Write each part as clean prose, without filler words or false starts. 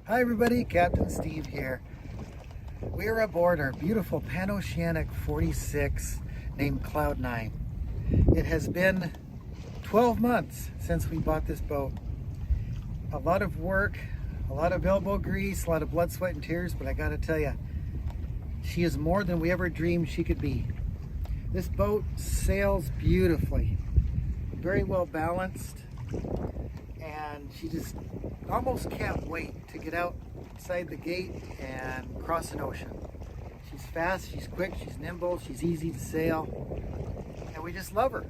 Hi everybody, Captain Steve here. We are aboard our beautiful Pan Oceanic 46 named Cloud 9. It has been 12 months since we bought this boat. A lot of work, a lot of elbow grease, a lot of blood, sweat, and tears, but I gotta tell you, she is more than we ever dreamed she could be. This boat sails beautifully, very well balanced, and she just almost can't wait to get outside the gate and cross an ocean. She's fast, she's quick, she's nimble, she's easy to sail, and we just love her.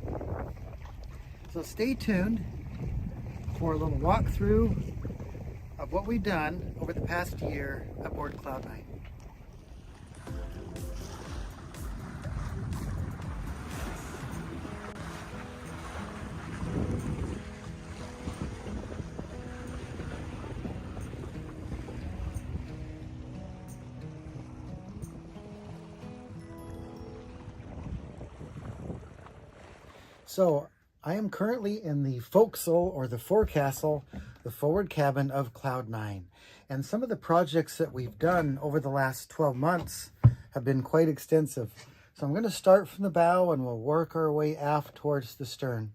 So stay tuned for a little walkthrough of what we've done over the past year aboard Cloud 9. So I am currently in the forecastle or the forecastle, the forward cabin of Cloud 9. And some of the projects that we've done over the last 12 months have been quite extensive. So I'm going to start from the bow and we'll work our way aft towards the stern.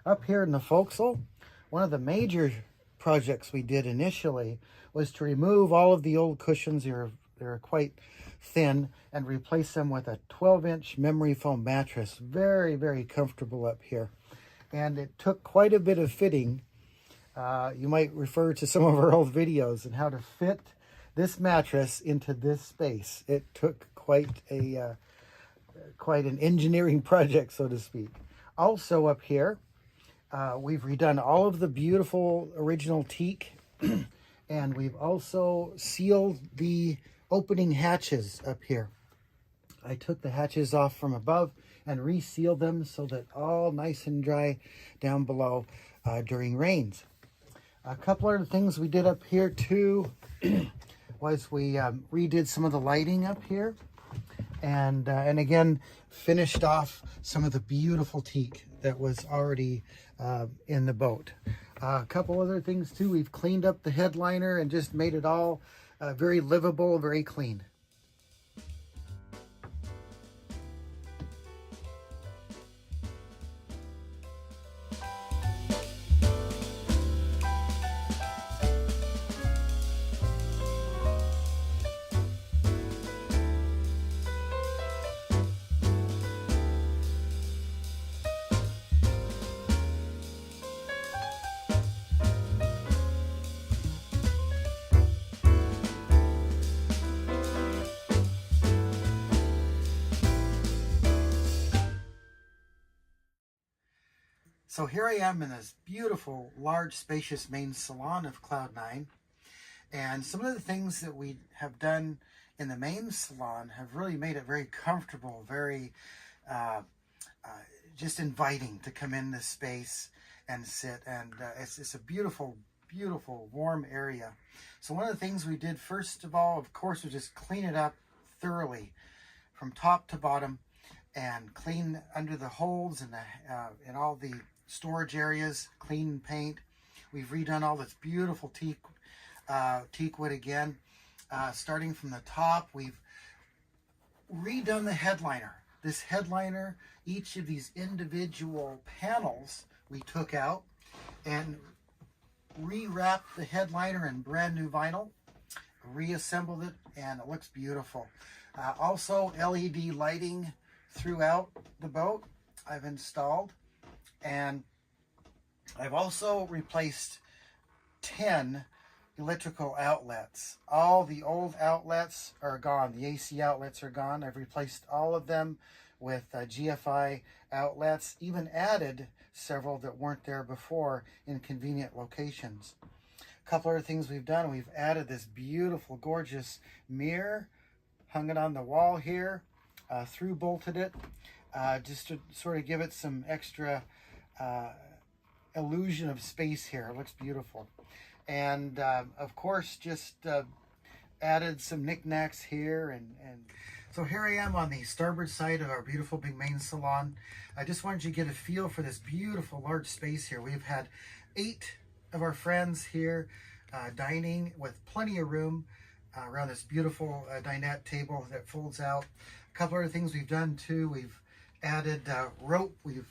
Up here in the forecastle, one of the major projects we did initially was to remove all of the old cushions. They're quite thin, and replace them with a 12-inch memory foam mattress. Very, very comfortable up here. And it took quite a bit of fitting. You might refer to some of our old videos and how to fit this mattress into this space. It took quite an engineering project, so to speak. Also up here, we've redone all of the beautiful original teak, and we've also sealed the opening hatches up here. I took the hatches off from above and resealed them so that all nice and dry down below during rains. A couple other things we did up here too was we redid some of the lighting up here, and again finished off some of the beautiful teak that was already in the boat. A couple other things too, we've cleaned up the headliner and just made it all very livable, very clean. So here I am in this beautiful, large, spacious main salon of Cloud 9. And some of the things that we have done in the main salon have really made it very comfortable, very just inviting to come in this space and sit. And it's a beautiful, beautiful, warm area. So one of the things we did, first of all, of course, was just clean it up thoroughly from top to bottom and clean under the holds and all the storage areas, clean paint. We've redone all this beautiful teak wood again. Starting from the top, we've redone the headliner. This headliner, each of these individual panels we took out and rewrapped the headliner in brand new vinyl, reassembled it, and it looks beautiful. Also, LED lighting throughout the boat I've installed. And I've also replaced 10 electrical outlets. All the old outlets are gone. The AC outlets are gone. I've replaced all of them with GFI outlets, even added several that weren't there before in convenient locations. A couple other things we've done. We've added this beautiful, gorgeous mirror, hung it on the wall here, through bolted it, just to sort of give it some extra illusion of space here. It looks beautiful. And of course, just added some knickknacks here. And so here I am on the starboard side of our beautiful big main salon. I just wanted you to get a feel for this beautiful large space here. We've had 8 of our friends here dining with plenty of room around this beautiful dinette table that folds out. A couple other things we've done too. We've added rope. We've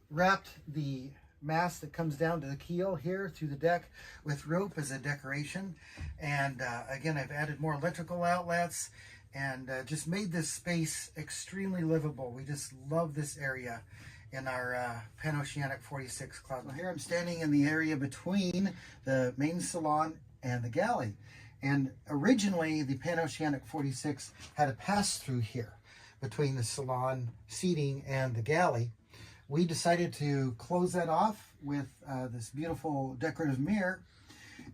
wrapped the mast that comes down to the keel here through the deck with rope as a decoration. And again, I've added more electrical outlets and just made this space extremely livable. We just love this area in our Pan Oceanic 46 Cloud. Well, here I'm standing in the area between the main salon and the galley. And originally the Pan Oceanic 46 had a pass-through here between the salon seating and the galley. We decided to close that off with this beautiful decorative mirror.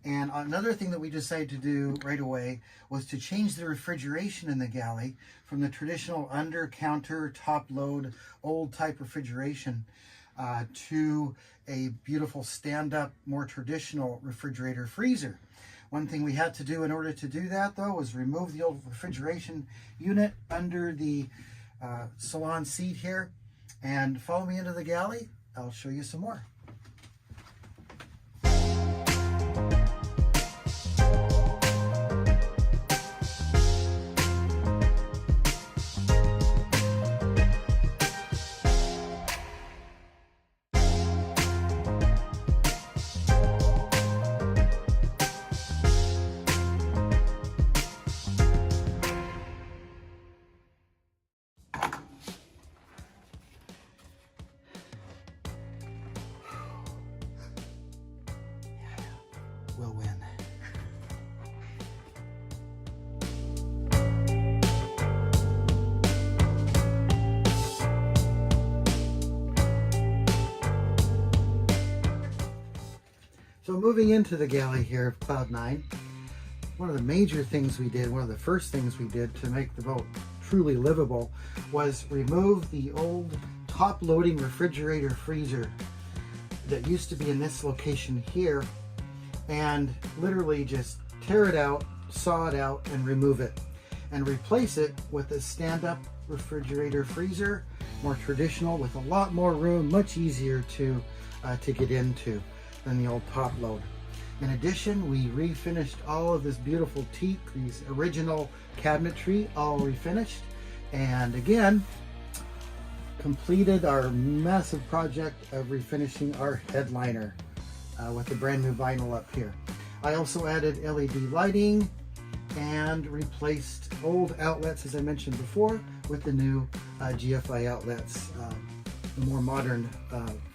And another thing that we decided to do right away was to change the refrigeration in the galley from the traditional under counter top load old type refrigeration to a beautiful stand up more traditional refrigerator freezer. One thing we had to do in order to do that though was remove the old refrigeration unit under the salon seat here, and follow me into the galley. I'll show you some more. Will win. So moving into the galley here of Cloud 9, one of the major things we did, one of the first things we did to make the boat truly livable was remove the old top loading refrigerator freezer that used to be in this location here, and literally just tear it out, saw it out, and remove it, and replace it with a stand-up refrigerator freezer, more traditional, with a lot more room, much easier to get into than the old top load. In addition, we refinished all of this beautiful teak, these original cabinetry, all refinished, and again, completed our massive project of refinishing our headliner with the brand new vinyl up here. I also added LED lighting and replaced old outlets, as I mentioned before, with the new GFI outlets, the more modern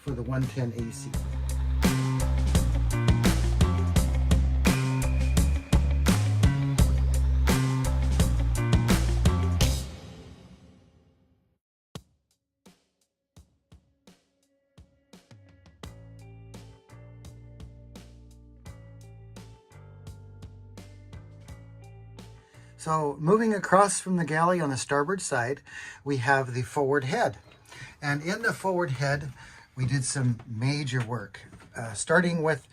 for the 110 AC. So moving across from the galley on the starboard side, we have the forward head. And in the forward head, we did some major work, starting with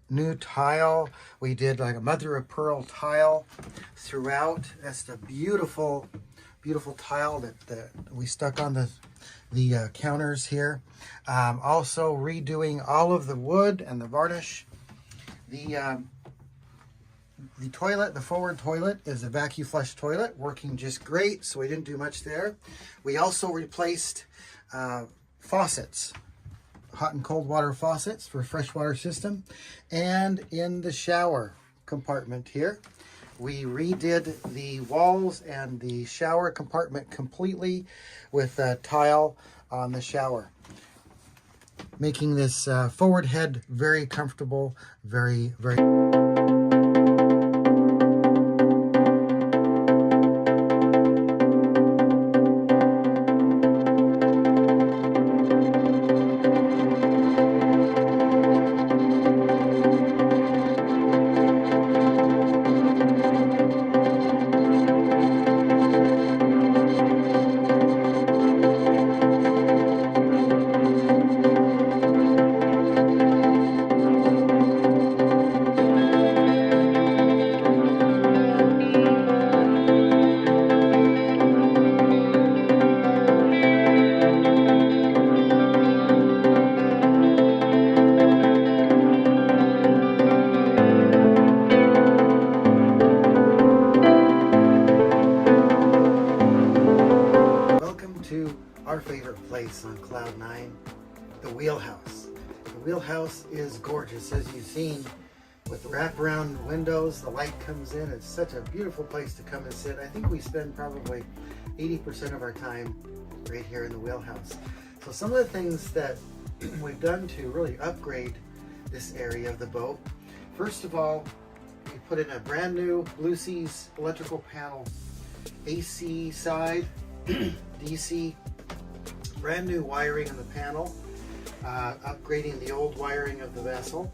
new tile. We did like a mother of pearl tile throughout. That's the beautiful, beautiful tile that we stuck on the counters here. Also redoing all of the wood and the varnish. The toilet, the forward toilet, is a vacuum flush toilet, working just great, so we didn't do much there. We also replaced faucets, hot and cold water faucets for a freshwater system. And in the shower compartment here, we redid the walls and the shower compartment completely with tile on the shower, making this forward head very comfortable, very, very... favorite place on Cloud 9, the wheelhouse. The wheelhouse is gorgeous, as you've seen, with the wraparound windows. The light comes in. It's such a beautiful place to come and sit. I think we spend probably 80% of our time right here in the wheelhouse. So some of the things that we've done to really upgrade this area of the boat, first of all, we put in a brand new Blue Seas electrical panel, AC side, DC, brand new wiring in the panel, upgrading the old wiring of the vessel.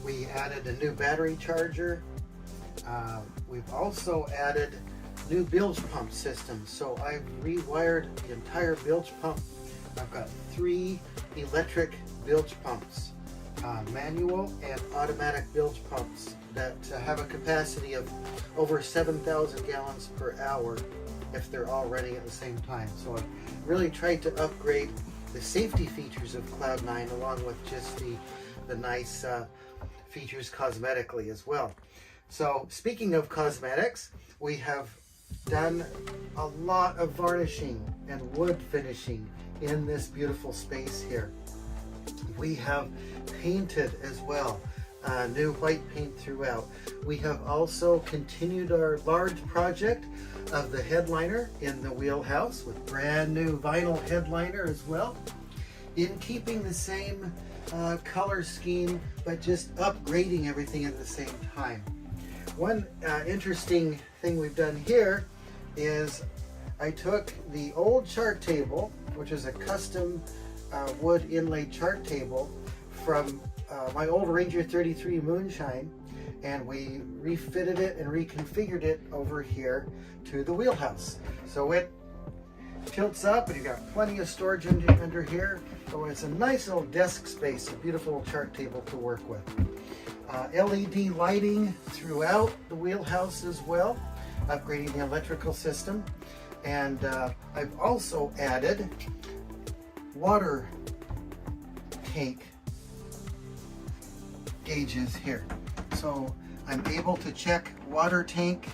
We added a new battery charger. We've also added new bilge pump system. So I've rewired the entire bilge pump. I've got 3 electric bilge pumps, manual and automatic bilge pumps that have a capacity of over 7,000 gallons per hour if they're all running at the same time. So I've really tried to upgrade the safety features of Cloud 9 along with just the nice features cosmetically as well. So speaking of cosmetics, we have done a lot of varnishing and wood finishing in this beautiful space here. We have painted as well, new white paint throughout. We have also continued our large project of the headliner in the wheelhouse with brand new vinyl headliner as well, in keeping the same color scheme, but just upgrading everything at the same time. One interesting thing we've done here is I took the old chart table, which is a custom wood inlaid chart table from my old Ranger 33 Moonshine, and we refitted it and reconfigured it over here to the wheelhouse. So it tilts up and you've got plenty of storage under here. So it's a nice little desk space, a beautiful chart table to work with. LED lighting throughout the wheelhouse as well, upgrading the electrical system. And I've also added water tank gauges here. So I'm able to check water tank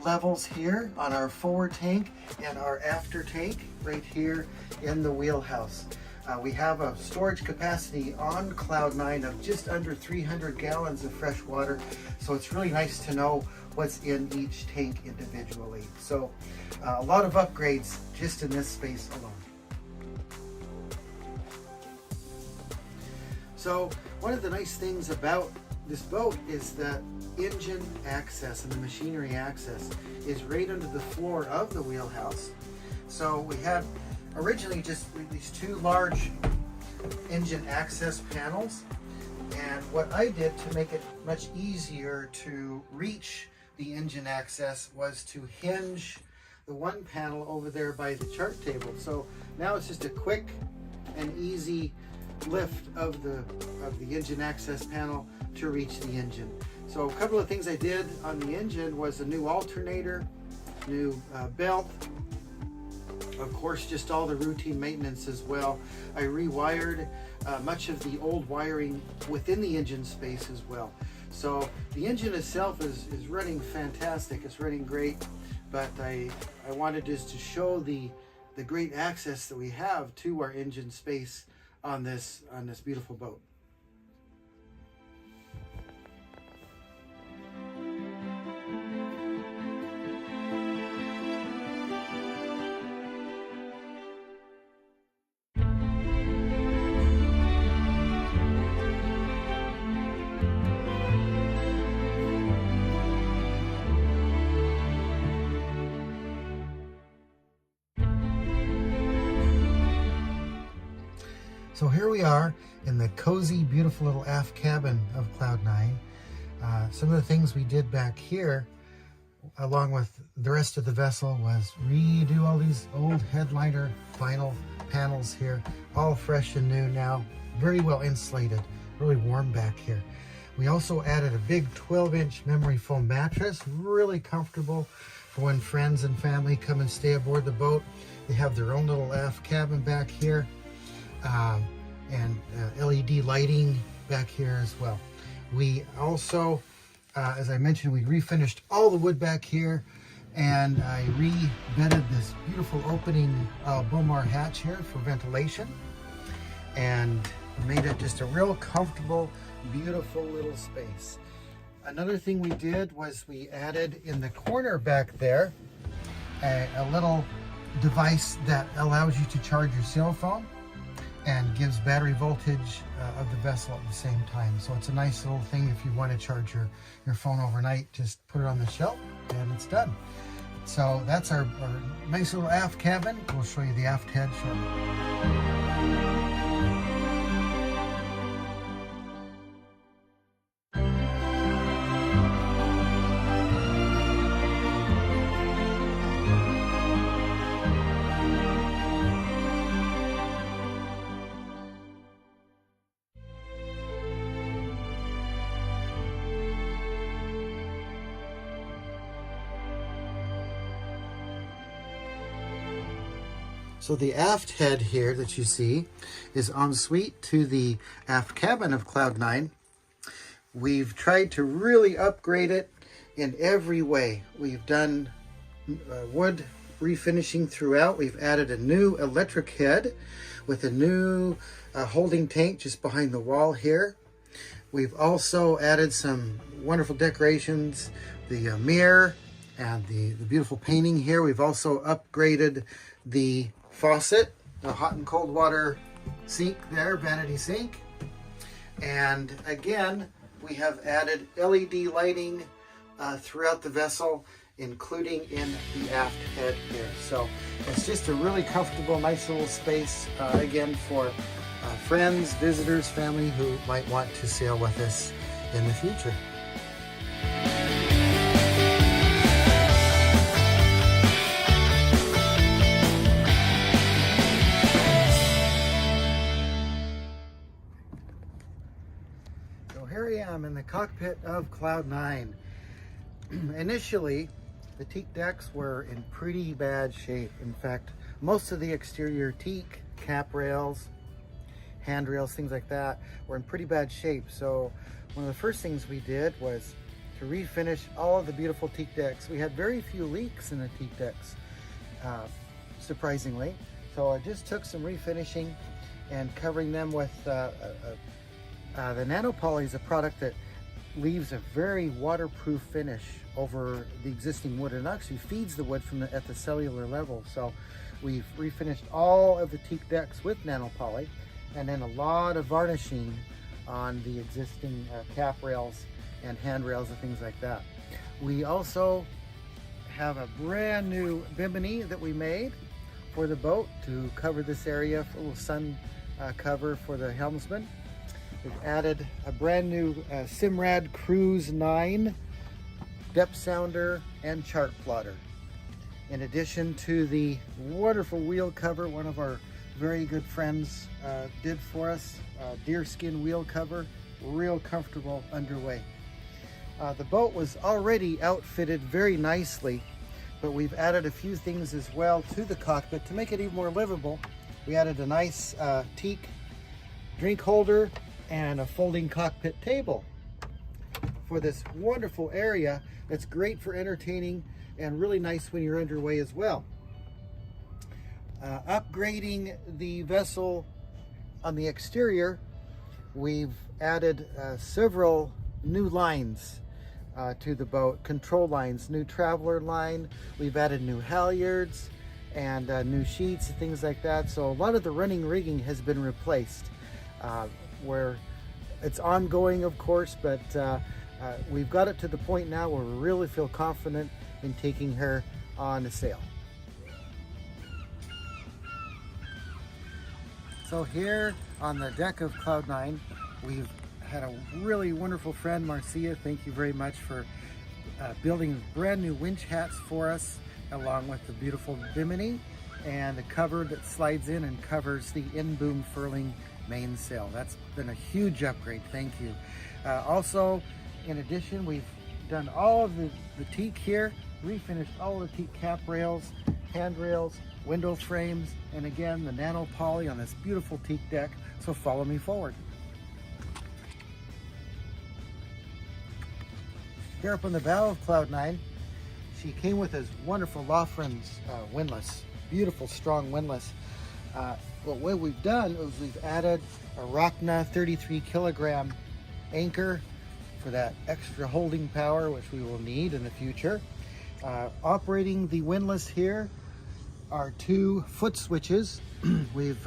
levels here on our forward tank and our after tank right here in the wheelhouse. We have a storage capacity on Cloud 9 of just under 300 gallons of fresh water, so it's really nice to know what's in each tank individually. So a lot of upgrades just in this space alone. So one of the nice things about this boat is that engine access and the machinery access is right under the floor of the wheelhouse. So we had originally just these 2 large engine access panels, and what I did to make it much easier to reach the engine access was to hinge the one panel over there by the chart table. So now it's just a quick and easy lift of the engine access panel to reach the engine. So a couple of things I did on the engine was a new alternator, new belt, of course just all the routine maintenance as well. I rewired much of the old wiring within the engine space as well. So the engine itself is running fantastic, it's running great, but I wanted just to show the great access that we have to our engine space on this beautiful boat. So here we are in the cozy, beautiful little aft cabin of Cloud 9. Some of the things we did back here, along with the rest of the vessel, was redo all these old headliner vinyl panels here, all fresh and new now, very well insulated, really warm back here. We also added a big 12-inch memory foam mattress, really comfortable for when friends and family come and stay aboard the boat. They have their own little aft cabin back here. And LED lighting back here as well. We also, as I mentioned, we refinished all the wood back here, And I re-bedded this beautiful opening Bomar hatch here for ventilation, and made it just a real comfortable, beautiful little space. Another thing we did was we added in the corner back there a little device that allows you to charge your cell phone and gives battery voltage of the vessel at the same time. So it's a nice little thing if you want to charge your phone overnight. Just put it on the shelf and it's done. So that's our nice little aft cabin. We'll show you the aft head shortly. So the aft head here that you see is en suite to the aft cabin of Cloud9. We've tried to really upgrade it in every way. We've done wood refinishing throughout. We've added a new electric head with a new holding tank just behind the wall here. We've also added some wonderful decorations, the mirror and the beautiful painting here. We've also upgraded the faucet, the hot and cold water sink there, vanity sink. And again, we have added LED lighting throughout the vessel, including in the aft head here. So it's just a really comfortable, nice little space, again, for friends, visitors, family who might want to sail with us in the future. Here I am in the cockpit of Cloud9. Initially, the teak decks were in pretty bad shape. In fact, most of the exterior teak, cap rails, handrails, things like that, were in pretty bad shape. So one of the first things we did was to refinish all of the beautiful teak decks. We had very few leaks in the teak decks, surprisingly. So I just took some refinishing and covering them with the nanopoly is a product that leaves a very waterproof finish over the existing wood, and actually feeds the wood from at the cellular level. So we've refinished all of the teak decks with nanopoly, and then a lot of varnishing on the existing cap rails and handrails and things like that. We also have a brand new bimini that we made for the boat to cover this area, for a little sun cover for the helmsman. We've added a brand new Simrad Cruise 9 depth sounder and chart plotter. In addition to the wonderful wheel cover, one of our very good friends did for us, deerskin wheel cover, real comfortable underway. The boat was already outfitted very nicely, but we've added a few things as well to the cockpit to make it even more livable. We added a nice teak drink holder and a folding cockpit table for this wonderful area that's great for entertaining and really nice when you're underway as well. Upgrading the vessel on the exterior, we've added several new lines to the boat, control lines, new traveler line. We've added new halyards and new sheets and things like that. So a lot of the running rigging has been replaced. Where it's ongoing, of course, but we've got it to the point now where we really feel confident in taking her on a sail. So here on the deck of Cloud9, we've had a really wonderful friend, Marcia. Thank you very much for building brand new winch hats for us, along with the beautiful bimini and the cover that slides in and covers the in-boom furling mainsail. That's been a huge upgrade. Thank you. Also, in addition, we've done all of the teak here, refinished all of the teak cap rails, handrails, window frames, and again, the nano poly on this beautiful teak deck. So follow me forward. Here up on the bow of Cloud9, She came with this wonderful Lofren's windlass, beautiful strong windlass. What we've done is we've added a Rockna 33 kilogram anchor for that extra holding power, which we will need in the future. Operating the windlass here are 2 foot switches. We've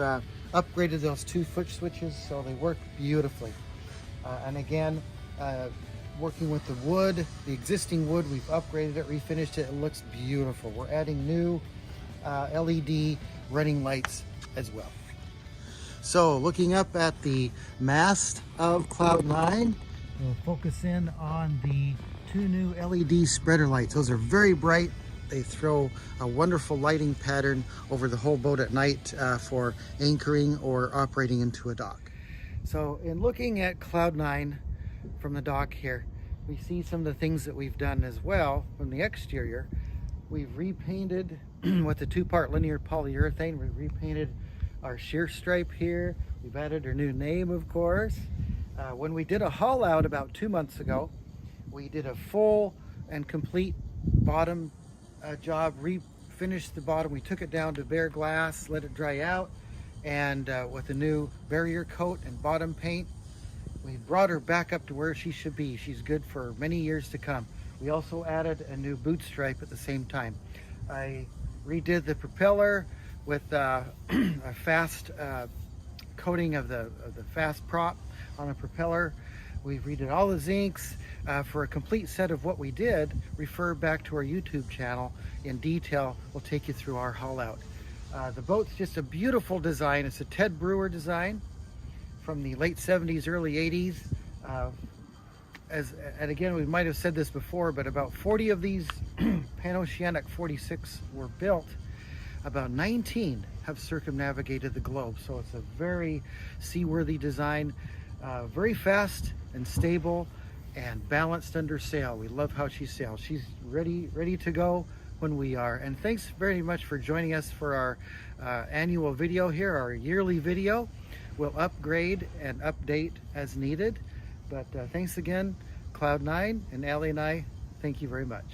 upgraded those 2 foot switches so they work beautifully. And again, working with the wood, the existing wood, we've upgraded it, refinished it. It looks beautiful. We're adding new LED running lights as well. So looking up at the mast of Cloud 9, we'll focus in on the 2 new LED spreader lights. Those are very bright. They throw a wonderful lighting pattern over the whole boat at night for anchoring or operating into a dock. So in looking at Cloud 9 from the dock here, we see some of the things that we've done as well from the exterior. We've repainted with the 2-part linear polyurethane. We've repainted our sheer stripe here. We've added our new name, of course. When we did a haul out about 2 months ago, we did a full and complete bottom job, refinished the bottom. We took it down to bare glass, let it dry out, and with a new barrier coat and bottom paint, we brought her back up to where she should be. She's good for many years to come. We also added a new boot stripe at the same time. I redid the propeller with a fast coating of the fast prop on the propeller. We've redid all the zincs. For a complete set of what we did, refer back to our YouTube channel in detail. We'll take you through our haul out. The boat's just a beautiful design. It's a Ted Brewer design from the late 70s, early 80s. And again, we might have said this before, but about 40 of these Pan Oceanic 46 were built. About 19 have circumnavigated the globe. So it's a very seaworthy design, very fast and stable and balanced under sail. We love how she sails. She's ready to go when we are. And thanks very much for joining us for our annual video here, our yearly video. We'll upgrade and update as needed. But thanks again, Cloud 9, and Allie and I, thank you very much.